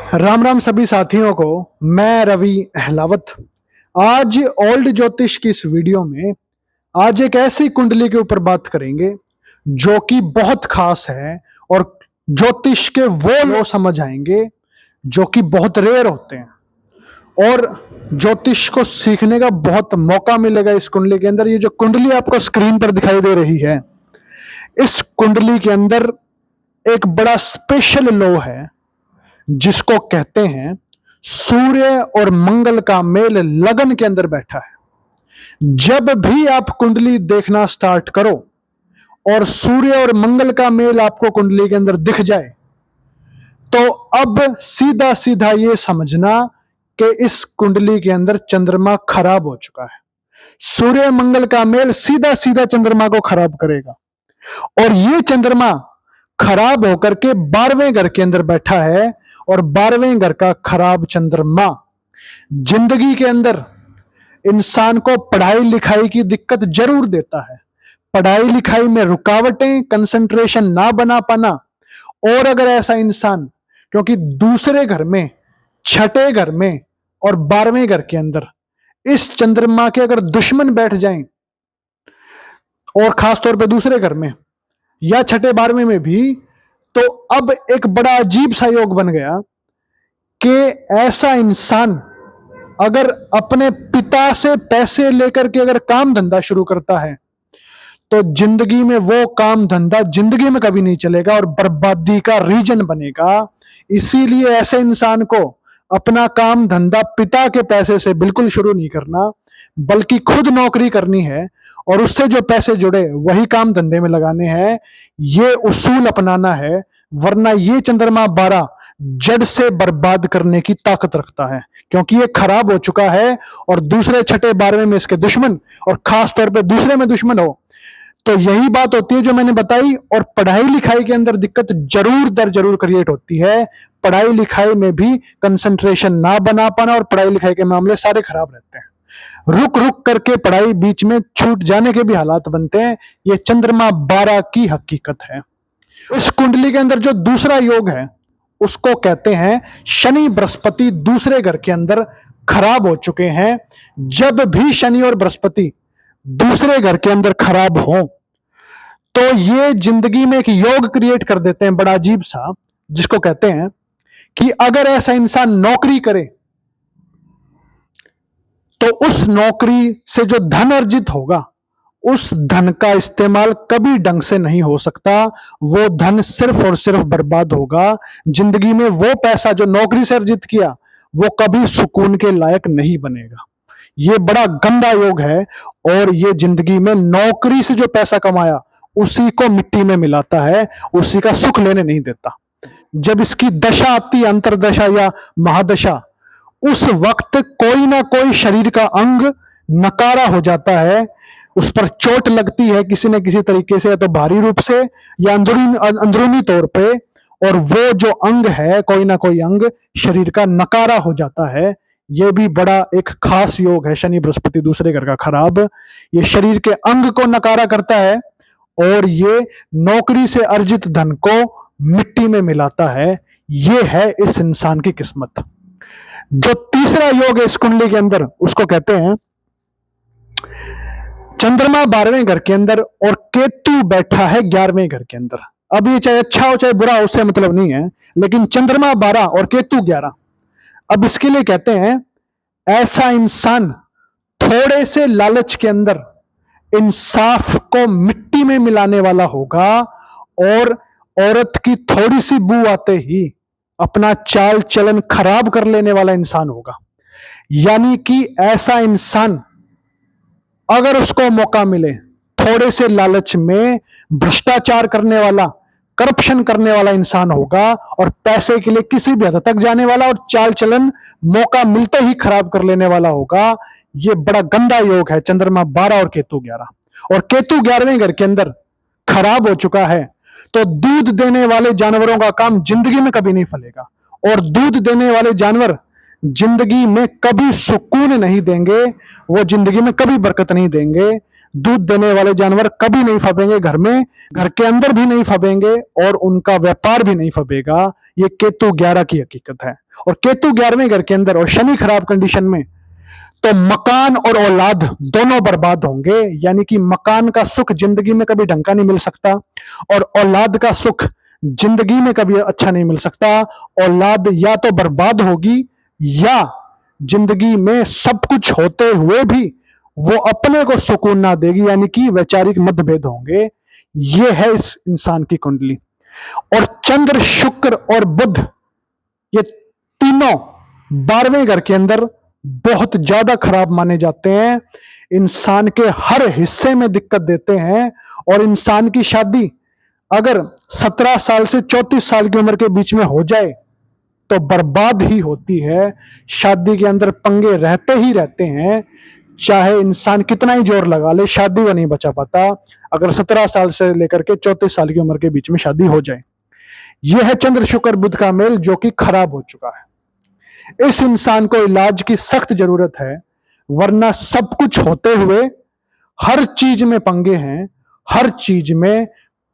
राम राम सभी साथियों को। मैं रवि अहलावत। आज ओल्ड ज्योतिष की इस वीडियो में आज एक ऐसी कुंडली के ऊपर बात करेंगे जो कि बहुत खास है और ज्योतिष के वो लोग समझ आएंगे जो कि बहुत रेयर होते हैं और ज्योतिष को सीखने का बहुत मौका मिलेगा इस कुंडली के अंदर। ये जो कुंडली आपको स्क्रीन पर दिखाई दे रही है, इस कुंडली के अंदर एक बड़ा स्पेशल लो है जिसको कहते हैं सूर्य और मंगल का मेल लगन के अंदर बैठा है। जब भी आप कुंडली देखना स्टार्ट करो और सूर्य और मंगल का मेल आपको कुंडली के अंदर दिख जाए तो अब सीधा सीधा ये समझना कि इस कुंडली के अंदर चंद्रमा खराब हो चुका है। सूर्य मंगल का मेल सीधा सीधा चंद्रमा को खराब करेगा और ये चंद्रमा खराब होकर के 12वें घर के अंदर बैठा है और 12वें घर का खराब चंद्रमा जिंदगी के अंदर इंसान को पढ़ाई लिखाई की दिक्कत जरूर देता है। पढ़ाई लिखाई में रुकावटें, कंसंट्रेशन ना बना पाना। और अगर ऐसा इंसान, क्योंकि दूसरे घर में, छठे घर में और 12वें घर के अंदर इस चंद्रमा के अगर दुश्मन बैठ जाएं और खासतौर पे दूसरे घर में या छठे 12वें में भी, तो अब एक बड़ा अजीब सा योग बन गया कि ऐसा इंसान अगर अपने पिता से पैसे लेकर के अगर काम धंधा शुरू करता है तो जिंदगी में वो काम धंधा जिंदगी में कभी नहीं चलेगा और बर्बादी का रीजन बनेगा। इसीलिए ऐसे इंसान को अपना काम धंधा पिता के पैसे से बिल्कुल शुरू नहीं करना, बल्कि खुद नौकरी करनी है और उससे जो पैसे जुड़े वही काम धंधे में लगाने हैं। ये उसूल अपनाना है, वरना ये चंद्रमा 12 जड़ से बर्बाद करने की ताकत रखता है, क्योंकि ये खराब हो चुका है और दूसरे छठे 12वें में इसके दुश्मन और खास तौर पे दूसरे में दुश्मन हो तो यही बात होती है जो मैंने बताई। और पढ़ाई लिखाई के अंदर दिक्कत जरूर दर जरूर क्रिएट होती है। पढ़ाई लिखाई में भी कंसंट्रेशन ना बना पाना और पढ़ाई लिखाई के मामले सारे खराब रहते हैं। रुक रुक करके पढ़ाई बीच में छूट जाने के भी हालात बनते हैं। ये चंद्रमा 12 की हकीकत है। इस कुंडली के अंदर जो दूसरा योग है उसको कहते हैं शनि बृहस्पति दूसरे घर के अंदर खराब हो चुके हैं। जब भी शनि और बृहस्पति दूसरे घर के अंदर खराब हो तो ये जिंदगी में एक योग क्रिएट कर देते हैं बड़ा अजीब सा, जिसको कहते हैं कि अगर ऐसा इंसान नौकरी करे तो उस नौकरी से जो धन अर्जित होगा उस धन का इस्तेमाल कभी ढंग से नहीं हो सकता। वो धन सिर्फ और सिर्फ बर्बाद होगा। जिंदगी में वो पैसा जो नौकरी से अर्जित किया वो कभी सुकून के लायक नहीं बनेगा। ये बड़ा गंदा योग है और ये जिंदगी में नौकरी से जो पैसा कमाया उसी को मिट्टी में मिलाता है, उसी का सुख लेने नहीं देता। जब इसकी दशा आती है, अंतरदशा या महादशा, उस वक्त कोई ना कोई शरीर का अंग नकारा हो जाता है, उस पर चोट लगती है किसी न किसी तरीके से, या तो भारी रूप से या अंदरूनी तौर पे, और वो जो अंग है, कोई ना कोई अंग शरीर का नकारा हो जाता है। ये भी बड़ा एक खास योग है शनि बृहस्पति दूसरे घर का खराब। ये शरीर के अंग को नकारा करता है और ये नौकरी से अर्जित धन को मिट्टी में मिलाता है। ये है इस इंसान की किस्मत। जो तीसरा योग है इस कुंडली के अंदर उसको कहते हैं चंद्रमा 12वें घर के अंदर और केतु बैठा है 11वें घर के अंदर। अब ये चाहे अच्छा हो चाहे बुरा हो उससे मतलब नहीं है, लेकिन चंद्रमा 12 और केतु 11, अब इसके लिए कहते हैं ऐसा इंसान थोड़े से लालच के अंदर इंसाफ को मिट्टी में मिलाने वाला होगा और औरत की थोड़ी सी बू आते ही अपना चाल चलन खराब कर लेने वाला इंसान होगा। यानी कि ऐसा इंसान अगर उसको मौका मिले थोड़े से लालच में भ्रष्टाचार करने वाला, करप्शन करने वाला इंसान होगा और पैसे के लिए किसी भी हद तक जाने वाला और चाल चलन मौका मिलते ही खराब कर लेने वाला होगा। ये बड़ा गंदा योग है चंद्रमा 12 और केतु 11। और केतु 11वें घर के अंदर खराब हो चुका है तो दूध देने वाले जानवरों का काम जिंदगी में कभी नहीं फलेगा और दूध देने वाले जानवर जिंदगी में कभी सुकून नहीं देंगे, वो जिंदगी में कभी बरकत नहीं देंगे। दूध देने वाले जानवर कभी नहीं फबेंगे घर में, घर के अंदर भी नहीं फबेंगे और उनका व्यापार भी नहीं फबेगा। ये केतु 11 की हकीकत है। और केतु 11वें घर के अंदर और शनि खराब कंडीशन में, तो मकान और औलाद दोनों बर्बाद होंगे। यानी कि मकान का सुख जिंदगी में कभी ढंग का नहीं मिल सकता, और औलाद का सुख जिंदगी में कभी अच्छा नहीं मिल सकता। औलाद या तो बर्बाद होगी, या जिंदगी में सब कुछ होते हुए भी वो अपने को सुकून ना देगी, यानी कि वैचारिक मतभेद होंगे। ये है इस इंसान की कुंडली। और चंद्र, शुक्र और बुध, ये तीनों 12वें घर के अंदर बहुत ज्यादा खराब माने जाते हैं। इंसान के हर हिस्से में दिक्कत देते हैं। और इंसान की शादी अगर 17 साल से 34 साल की उम्र के बीच में हो जाए तो बर्बाद ही होती है। शादी के अंदर पंगे रहते ही रहते हैं, चाहे इंसान कितना ही जोर लगा ले, शादी को नहीं बचा पाता अगर 17 साल से लेकर के 34 साल की उम्र के बीच में शादी हो जाए। यह है चंद्र शुक्र बुध का मेल, जो कि खराब हो चुका है। इस इंसान को इलाज की सख्त जरूरत है, वरना सब कुछ होते हुए हर चीज में पंगे हैं, हर चीज में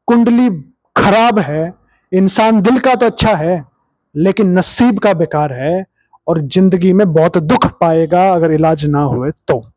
कुंडली खराब है। इंसान दिल का तो अच्छा है, लेकिन नसीब का बेकार है, और जिंदगी में बहुत दुख पाएगा अगर इलाज ना हुए तो।